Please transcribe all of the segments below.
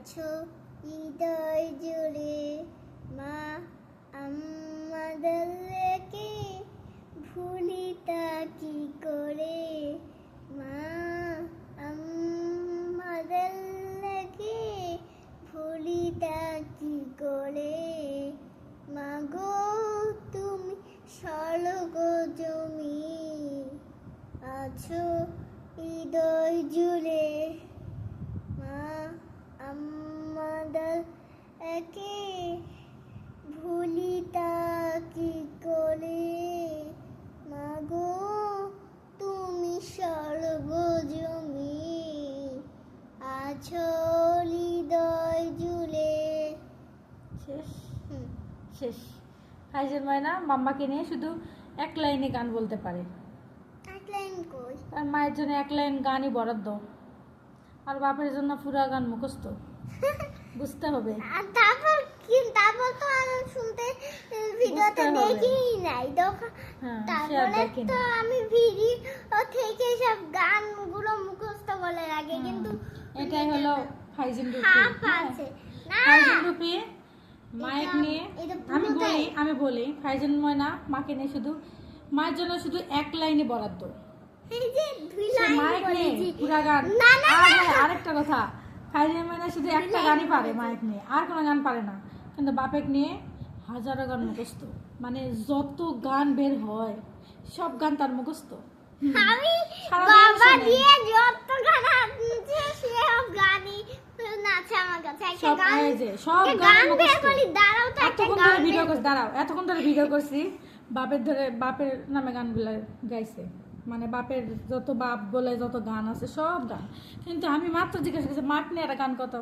আছো হৃদয় জুড়ে মা আমাদের রেখে ভুলি তা কি করে মা আমাদের রেখে ভুলি তা কি করে মাগো তুমি স্বর্গ জমি আছো হৃদয় জুড়ে মা আমাদের একে ভুলি তা কি করে মাগো তুমি স্বর্গ জমি আছো হৃদয় জুড়ে। শেষ শেষ। ফাইজের ময়না মাম্মাকে নিয়ে শুধু এক লাইনে গান বলতে পারে। এক লাইন কই? তার মায়ের জন্য এক লাইন গানই বরাদ্দ, আর বাপের জন্য পুরা গান মুখস্থ। বুঝতে হবে। আর তারপর তো আমি শুনতে ভিডিওতে দেখিই নাই তারপরে তো আমি ভিডিও থেকে সব গানগুলো মুখস্থ বলে রাখি, কিন্তু এটাই হলো ফাইজিন রূপী। আছে না ফাইজিন রূপী মায়ের নিয়ে আমি বলি ফাইজিন ময়না মাকে নিয়ে শুধু মায়ের জন্য শুধু এক লাইনে বরাদ্দ। এই যে দুই লাইন বলেছি পুরা গান। না না আরেকটা কথা, ফাইজিন ময়না শুধু একটা গানই পারে মায়ের নিয়ে, আর কোনো গান পারে না, কিন্তু বাপেক নিয়ে হাজারো গান মুখস্থ। মানে যত গান বের হয় সব গান তার মুখস্থ। আমি বাবা দিয়ে যত গান আছে সব গানই নাচে আমার কাছে। একটা গান সব গান বের করি, দাঁড়াও তো একটা গান ভিডিও করছি, দাঁড়াও এতক্ষণ ধরে ভিডিও করছি। বাপের নামে গানগুলো গাইছে, মানে বাপের যত বাপ বলে যত গান আছে সব গান। কিন্তু আমি মাত্র জিজ্ঞাসা করছি মাঠ নিয়ে একটা গান কত,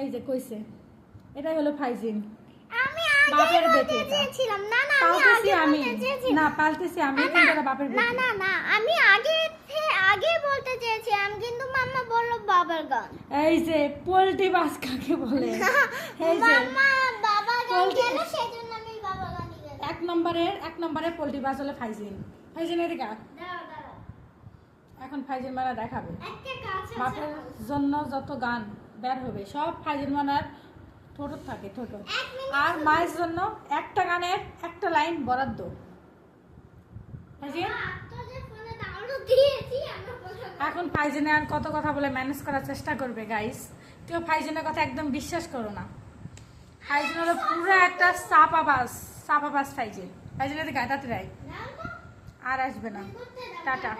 এই যে কইছে। এটাই হলো ফাইজিন। আমি আগে বলতে চেয়েছিলাম না না আমি পালতেছি আমি কিন্তু এটা বাপের বেটি। না না আমি আগে বলতে চেয়েছিলাম, কিন্তু মাম্মা বলল বাবার গান। এই যে পোল্ট্রি বাস কাকে বলে, এই যে মাম্মা বাবা গান গেল সেজন্য আমি বাবা গানই গেলাম। এক নম্বরে পোল্ট্রি বাস হলো ফাইজিন। ফাইজিনের গান দাঁড়াও এখন ফাইজিন মারা দেখাবে। একটা কাছে বাপের জন্য যত গান বের হবে সব ফাইজিন মারার ছোট থাকে ছোট, আর মায়ের জন্য একটা গানের একটা লাইন বরাদ্দ। এখন ফাইজিনে আর কত কথা বলে ম্যানেজ করার চেষ্টা করবে গাইস। কেউ ফাইজিনের কথা একদম বিশ্বাস করো না। ফাইজিন হলো পুরো একটা চাপাবাস ফাইজিনের গায়ে তাতে আর আসবে না। টাটা।